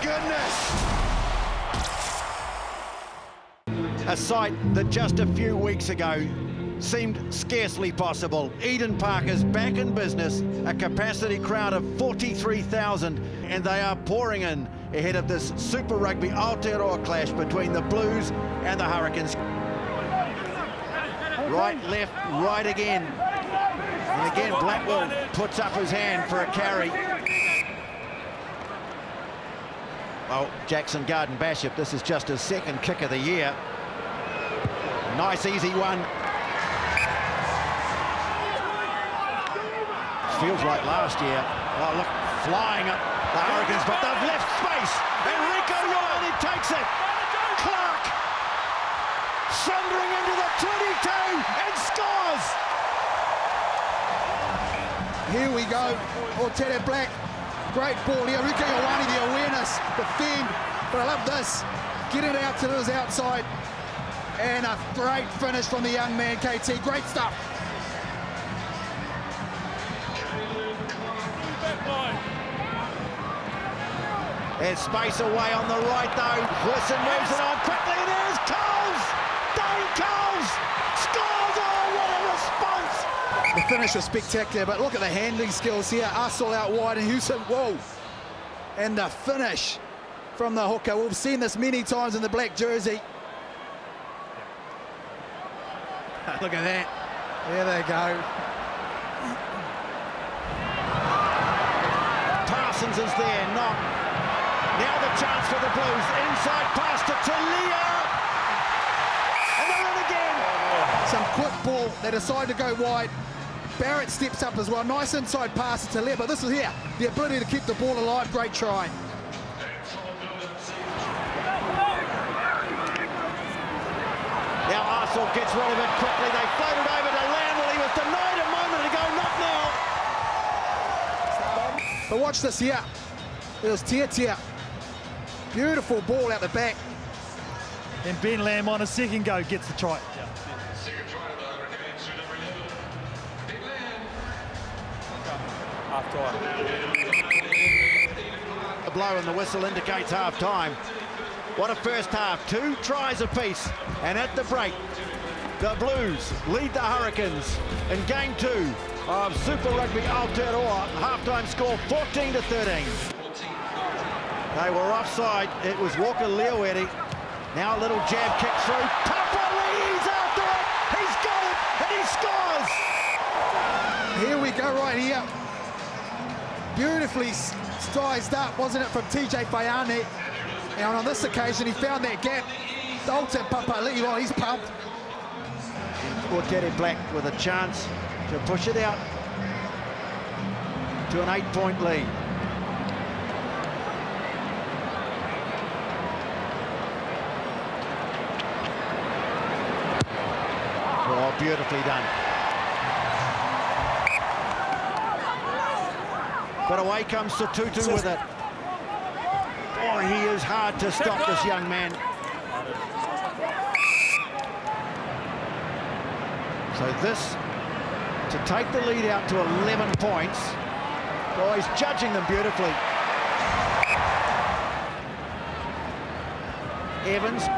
goodness! A sight that just a few weeks ago seemed scarcely possible. Eden Park is back in business, a capacity crowd of 43,000, and they are pouring in ahead of this Super Rugby Aotearoa clash between the Blues and the Hurricanes. Right, left, right again. And again, Blackwell puts up his hand for a carry. Well, Jackson Garden-Bishop, this is just his second kick of the year. Nice, easy one. Feels like last year. Oh, look, flying at the Hurricanes, but they've left space. Enrico Ioane takes it. Clark thundering into the 22 and scores. Here we go. Aotearoa Black. Great ball here. Enrico Ioane, the awareness, the fend. But I love this. Get it out to his outside. And a great finish from the young man, KT. Great stuff. There's space away on the right, though. Wilson moves it on quickly. There's Coles! Dane Coles! Scores! Oh, what a response! The finish was spectacular, but look at the handling skills here. Ussel out wide and Houston, whoa! And the finish from the hooker. We've seen this many times in the black jersey. Look at that. There they go. Parsons is there, not. Now the chance for the Blues. Inside pass to Talia. And they're in again. Some quick ball. They decide to go wide. Barrett steps up as well. Nice inside pass to Talia. But this is here. The ability to keep the ball alive. Great try. Now Arsenal gets rid of it quickly. They floated over to Landwell. He was denied a moment ago. Not now. But watch this here. There's Tia. Beautiful ball out the back. And Ben Lamb on a second go gets the try. The blow and the whistle indicates half-time. What a first half. 2 tries apiece. And at the break, the Blues lead the Hurricanes in game 2 of Super Rugby Aotearoa. Half-time score 14-13. They were offside. It was Walker Leoetti. Now a little jab kick through. Papali's after it. He's got it, and he scores. Here we go right here. Beautifully sized up, wasn't it, from TJ Faiane? And on this occasion, he found that gap. Dalton Papali'i, well, he's pumped. Aotearoa Black with a chance to push it out to an 8-point lead. Oh, beautifully done. But away comes Satutu with it. Oh, he is hard to stop, this young man. So this, to take the lead out to 11 points. Oh, he's judging them beautifully. Evans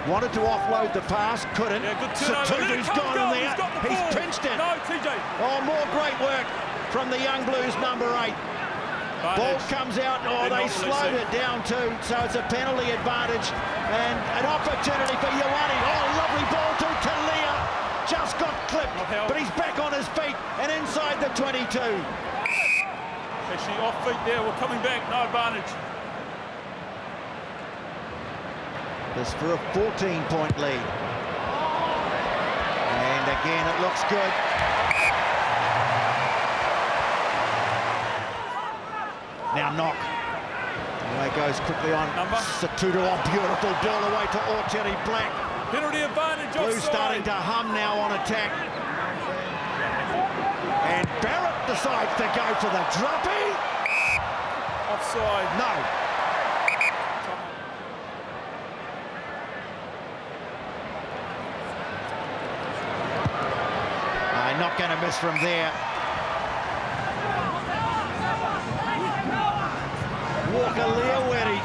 wanted to offload the pass, couldn't. Satutu's gone in there. He's pinched it. No, TJ. Oh, more great work from the young Blues, number 8. Ball comes out. Oh, they slowed it down too, so it's a penalty advantage and an opportunity for Ioane. Oh, lovely ball to Talia. Just got clipped, but he's back on his feet and inside the 22. Actually off feet there. We're coming back. No advantage. This for a 14-point lead. And again, it looks good. Now knock. Away goes quickly on. Satutu on, beautiful ball away to Aotearoa Black. Penalty advantage. Blues starting to hum now on attack. And Barrett decides to go for the droppy. Offside. No. Not going to miss from there. Walker Leoetti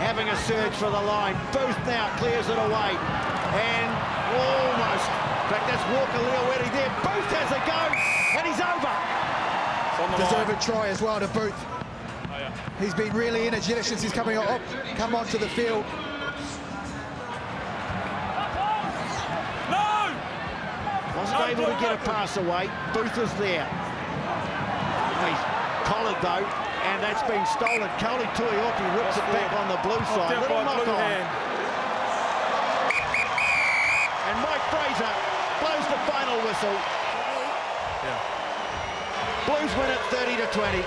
having a surge for the line. Booth now clears it away. And almost, in fact, that's Walker Leowetty there. Booth has a go, and he's over. It's on the Deserve line. a try as well to Booth. Oh, yeah. He's been really energetic since he's come onto the field. No! Wasn't able to get a pass away. Booth is there. He's collared though, and that's been stolen. Koli Tuioti rips it back on the blue side. Down Little by knock blue on. hand. And Mike Fraser blows the final whistle. Yeah. Blues win it 30-20.